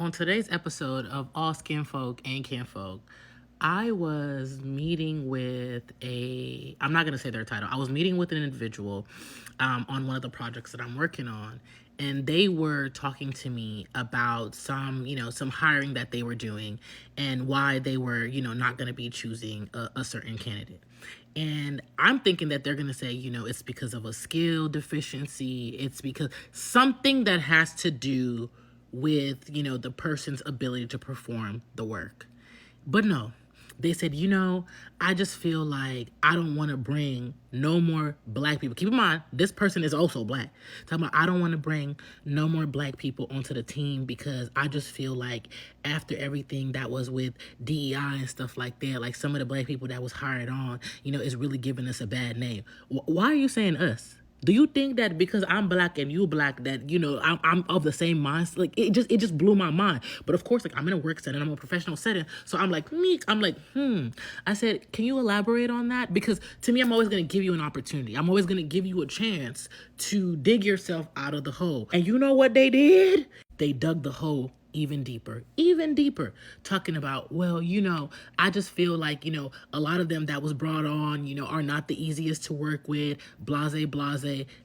on today's episode of All Skin Folk and Kinfolk, I was meeting with I'm not going to say their title. I was meeting with an individual on one of the projects that I'm working on. And they were talking to me about some hiring that they were doing and why they were, not going to be choosing a certain candidate. And I'm thinking that they're going to say, it's because of a skill deficiency. It's because something that has to do with, the person's ability to perform the work. But no, they said, I just feel like I don't want to bring no more black people. Keep in mind, this person is also black. Talking about, I don't want to bring no more black people onto the team because I just feel like after everything that was with DEI and stuff like that, like some of the black people that was hired on, is really giving us a bad name. Why are you saying us? Do you think that because I'm black and you black that, I'm of the same mindset? Like, it just blew my mind. But of course, like, I'm in a work setting, I'm in a professional setting. So I'm like, I said, can you elaborate on that? Because to me, I'm always going to give you an opportunity. I'm always going to give you a chance to dig yourself out of the hole. And you know what they did? They dug the hole even deeper, talking about, well, I just feel like, a lot of them that was brought on, are not the easiest to work with, blase,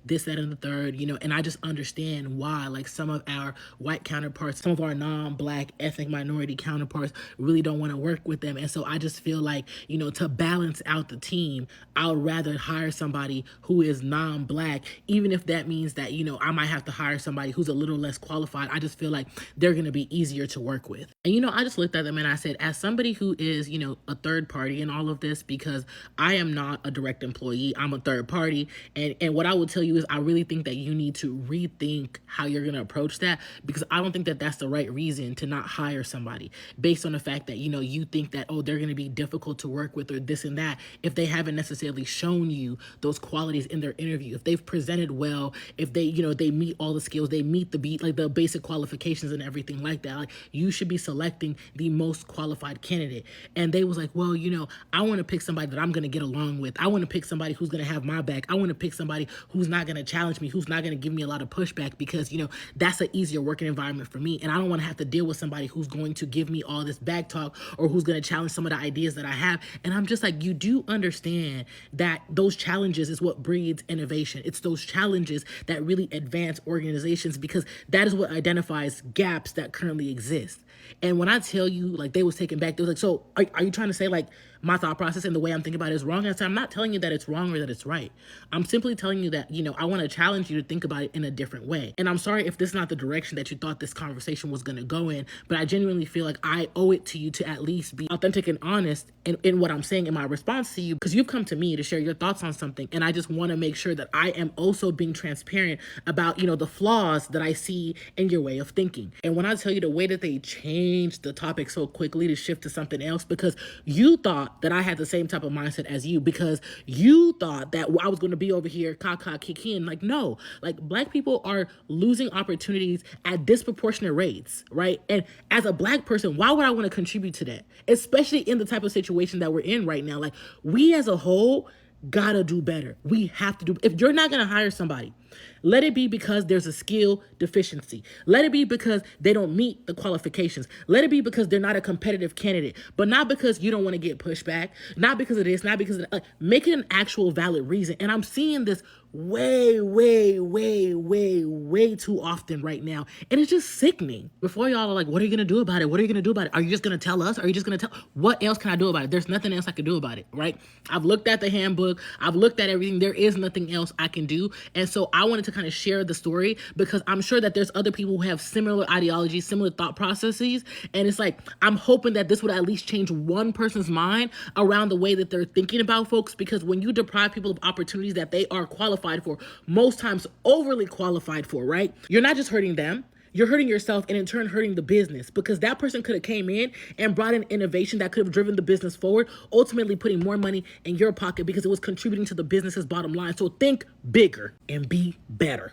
this, that, and the third, and I just understand why, like, some of our white counterparts, some of our non-black ethnic minority counterparts really don't want to work with them. And so I just feel like, to balance out the team, I would rather hire somebody who is non-black, even if that means that, I might have to hire somebody who's a little less qualified. I just feel like they're going to be easier to work with. And I just looked at them and I said, as somebody who is, a third party in all of this, because I am not a direct employee, I'm a third party. And what I would tell you is I really think that you need to rethink how you're going to approach that, because I don't think that that's the right reason to not hire somebody based on the fact that, you think that, oh, they're going to be difficult to work with or this and that, if they haven't necessarily shown you those qualities in their interview. If they've presented well, if they, they meet all the skills, they meet the basic qualifications and everything like that, like, you should be selecting the most qualified candidate. And they was like, well, I want to pick somebody that I'm going to get along with. I want to pick somebody who's going to have my back. I want to pick somebody who's not going to challenge me, who's not going to give me a lot of pushback, because, that's an easier working environment for me. And I don't want to have to deal with somebody who's going to give me all this back talk or who's going to challenge some of the ideas that I have. And I'm just like, you do understand that those challenges is what breeds innovation. It's those challenges that really advance organizations, because that is what identifies gaps that currently exist. And when I tell you, like, they was taken back, they was like, so are you trying to say, like, my thought process and the way I'm thinking about it is wrong? And I said, I'm not telling you that it's wrong or that it's right. I'm simply telling you that, I want to challenge you to think about it in a different way. And I'm sorry if this is not the direction that you thought this conversation was going to go in, but I genuinely feel like I owe it to you to at least be authentic and honest in what I'm saying in my response to you, because you've come to me to share your thoughts on something. And I just want to make sure that I am also being transparent about, the flaws that I see in your way of thinking. And when I tell you the way that they changed the topic so quickly to shift to something else, because you thought that I had the same type of mindset as you, because you thought that I was going to be over here kicking. Like, no, like, black people are losing opportunities at disproportionate rates, right? And as a black person, why would I want to contribute to that? Especially in the type of situation that we're in right now. Like, we as a whole gotta do better. We have to do. If you're not gonna hire somebody, let it be because there's a skill deficiency. Let it be because they don't meet the qualifications. Let it be because they're not a competitive candidate, but not because you don't want to get pushed back, not because of this, not because of that. Make it an actual valid reason. And I'm seeing this way too often right now. And it's just sickening. Before y'all are like, what are you going to do about it? What are you going to do about it? Are you just going to tell us? Are you just going to tell? What else can I do about it? There's nothing else I can do about it, right? I've looked at the handbook. I've looked at everything. There is nothing else I can do. And so I wanted to kind of share the story, because I'm sure that there's other people who have similar ideologies, similar thought processes. And it's like, I'm hoping that this would at least change one person's mind around the way that they're thinking about folks. Because when you deprive people of opportunities that they are qualified for, most times overly qualified for, right? You're not just hurting them. You're hurting yourself, and in turn hurting the business, because that person could have came in and brought in innovation that could have driven the business forward, ultimately putting more money in your pocket because it was contributing to the business's bottom line. So think bigger and be better.